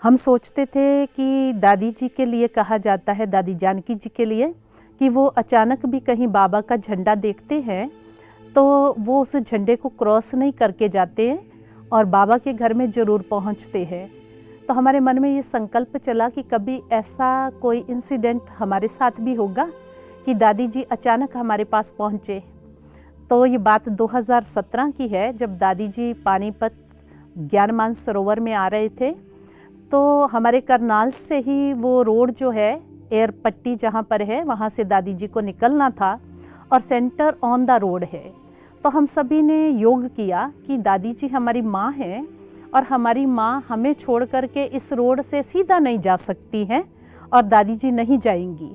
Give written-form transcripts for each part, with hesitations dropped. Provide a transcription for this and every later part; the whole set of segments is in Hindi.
हम सोचते थे कि दादी जी के लिए कहा जाता है, दादी जानकी जी के लिए, कि वो अचानक भी कहीं बाबा का झंडा देखते हैं तो वो उस झंडे को क्रॉस नहीं करके जाते हैं और बाबा के घर में ज़रूर पहुंचते हैं। तो हमारे मन में ये संकल्प चला कि कभी ऐसा कोई इंसिडेंट हमारे साथ भी होगा कि दादी जी अचानक हमारे पास पहुँचे। तो ये बात 2017 की है, जब दादी जी पानीपत ज्ञान मानसरोवर में आ रहे थे। तो हमारे करनाल से ही वो रोड जो है, एयर पट्टी जहाँ पर है, वहाँ से दादी जी को निकलना था और सेंटर ऑन द रोड है। तो हम सभी ने योग किया कि दादी जी हमारी माँ हैं और हमारी माँ हमें छोड़ कर के इस रोड से सीधा नहीं जा सकती हैं और दादी जी नहीं जाएंगी।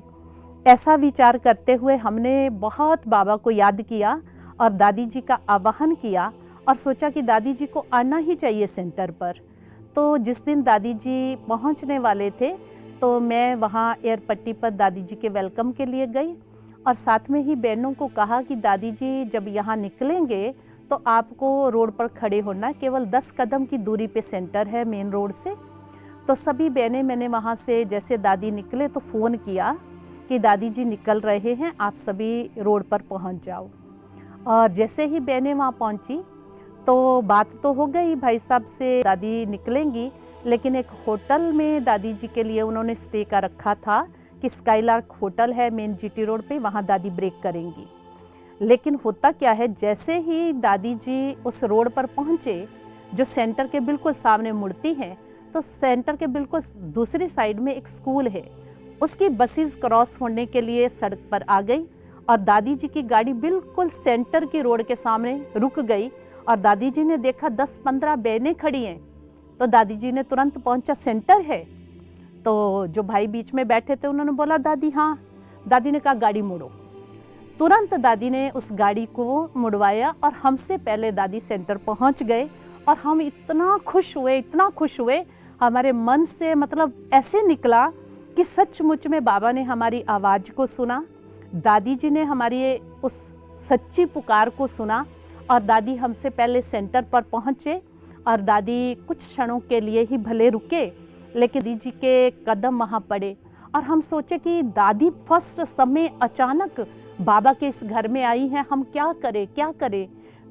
ऐसा विचार करते हुए हमने बहुत बाबा को याद किया और दादी जी का आवाहन किया और सोचा कि दादी जी को आना ही चाहिए सेंटर पर। तो जिस दिन दादी जी पहुंचने वाले थे तो मैं वहां एयर पट्टी पर दादी जी के वेलकम के लिए गई और साथ में ही बहनों को कहा कि दादी जी जब यहाँ निकलेंगे तो आपको रोड पर खड़े होना, केवल 10 कदम की दूरी पे सेंटर है मेन रोड से। तो सभी बहनें, मैंने वहाँ से जैसे दादी निकले तो फ़ोन किया कि दादी जी निकल रहे हैं, आप सभी रोड पर पहुँच जाओ। और जैसे ही बहनें वहाँ पहुँची तो बात तो हो गई भाई साहब से, दादी निकलेंगी, लेकिन एक होटल में दादी जी के लिए उन्होंने स्टे का रखा था कि स्काईलार्क होटल है मेन जीटी रोड पे, वहाँ दादी ब्रेक करेंगी। लेकिन होता क्या है, जैसे ही दादी जी उस रोड पर पहुँचे जो सेंटर के बिल्कुल सामने मुड़ती हैं, तो सेंटर के बिल्कुल दूसरी साइड में एक स्कूल है, उसकी बसेस क्रॉस होने के लिए सड़क पर आ गई और दादी जी की गाड़ी बिल्कुल सेंटर की रोड के सामने रुक गई। और दादी जी ने देखा 10-15 बहनें खड़ी हैं, तो दादी जी ने तुरंत पहुंचा, सेंटर है। तो जो भाई बीच में बैठे थे उन्होंने बोला दादी हाँ। दादी ने कहा गाड़ी मोड़ो। तुरंत दादी ने उस गाड़ी को मुड़वाया और हमसे पहले दादी सेंटर पहुंच गए और हम इतना खुश हुए, हमारे मन से मतलब ऐसे निकला कि सचमुच में बाबा ने हमारी आवाज़ को सुना, दादी जी ने हमारी उस सच्ची पुकार को सुना और दादी हमसे पहले सेंटर पर पहुँचे। और दादी कुछ क्षणों के लिए ही भले रुके, लेकिन दादी जी के कदम वहाँ पड़े और हम सोचे कि दादी फर्स्ट समय अचानक बाबा के इस घर में आई हैं, हम क्या करें।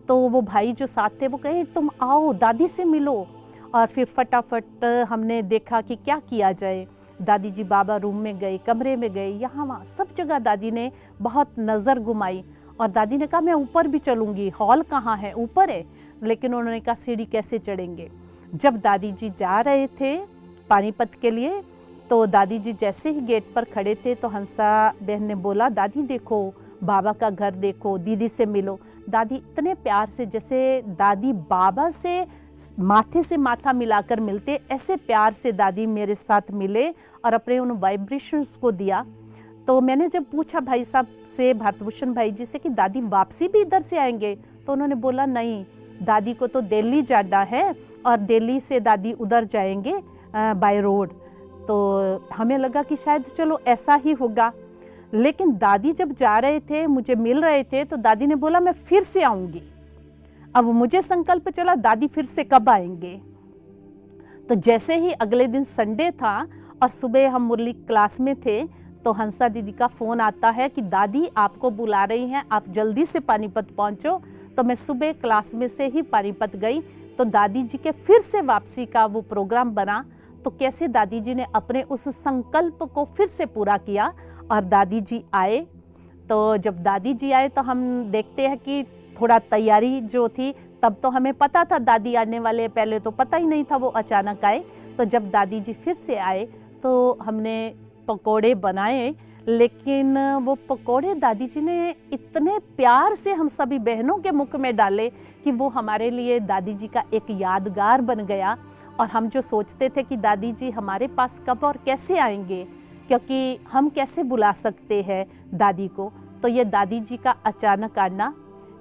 तो वो भाई जो साथ थे वो कहे तुम आओ दादी से मिलो। और फिर फटाफट हमने देखा कि क्या किया जाए। दादी जी बाबा रूम में गए, कमरे में गए, यहाँ वहाँ सब जगह दादी ने बहुत नज़र घुमाई और दादी ने कहा मैं ऊपर भी चलूँगी, हॉल कहाँ है, ऊपर है। लेकिन उन्होंने कहा सीढ़ी कैसे चढ़ेंगे। जब दादी जी जा रहे थे पानीपत के लिए, तो दादी जी जैसे ही गेट पर खड़े थे तो हंसा बहन ने बोला दादी देखो बाबा का घर देखो, दीदी से मिलो। दादी इतने प्यार से, जैसे दादी बाबा से माथे से माथा मिलाकर मिलते, ऐसे प्यार से दादी मेरे साथ मिले और अपने उन वाइब्रेशंस को दिया। तो मैंने जब पूछा भाई साहब से, भारतभूषण भाई जी से, कि दादी वापसी भी इधर से आएंगे, तो उन्होंने बोला नहीं, दादी को तो दिल्ली जाना है और दिल्ली से दादी उधर जाएंगे बाय रोड। तो हमें लगा कि शायद चलो ऐसा ही होगा। लेकिन दादी जब जा रहे थे, मुझे मिल रहे थे, तो दादी ने बोला मैं फिर से आऊँगी। अब मुझे संकल्प चला दादी फिर से कब आएंगे। तो जैसे ही अगले दिन संडे था और सुबह हम मुरली क्लास में थे, तो हंसा दीदी का फ़ोन आता है कि दादी आपको बुला रही हैं, आप जल्दी से पानीपत पहुंचो। तो मैं सुबह क्लास में से ही पानीपत गई। तो दादी जी के फिर से वापसी का वो प्रोग्राम बना। तो कैसे दादी जी ने अपने उस संकल्प को फिर से पूरा किया और दादी जी आए। तो जब दादी जी आए तो हम देखते हैं कि थोड़ा तैयारी जो थी, तब तो हमें पता था दादी आने वाले, पहले तो पता ही नहीं था, वो अचानक आए। तो जब दादी जी फिर से आए तो हमने पकोड़े बनाए, लेकिन वो पकोड़े दादी जी ने इतने प्यार से हम सभी बहनों के मुख में डाले कि वो हमारे लिए दादी जी का एक यादगार बन गया। और हम जो सोचते थे कि दादी जी हमारे पास कब और कैसे आएंगे, क्योंकि हम कैसे बुला सकते हैं दादी को, तो ये दादी जी का अचानक आना,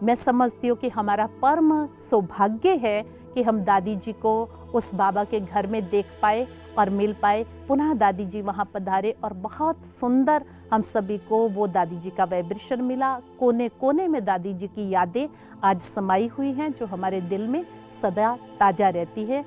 मैं समझती हूँ कि हमारा परम सौभाग्य है कि हम दादी जी को उस बाबा के घर में देख पाए और मिल पाए। पुनः दादी जी वहाँ पधारे और बहुत सुंदर हम सभी को वो दादी जी का वाइब्रेशन मिला। कोने कोने में दादी जी की यादें आज समाई हुई हैं, जो हमारे दिल में सदा ताज़ा रहती है।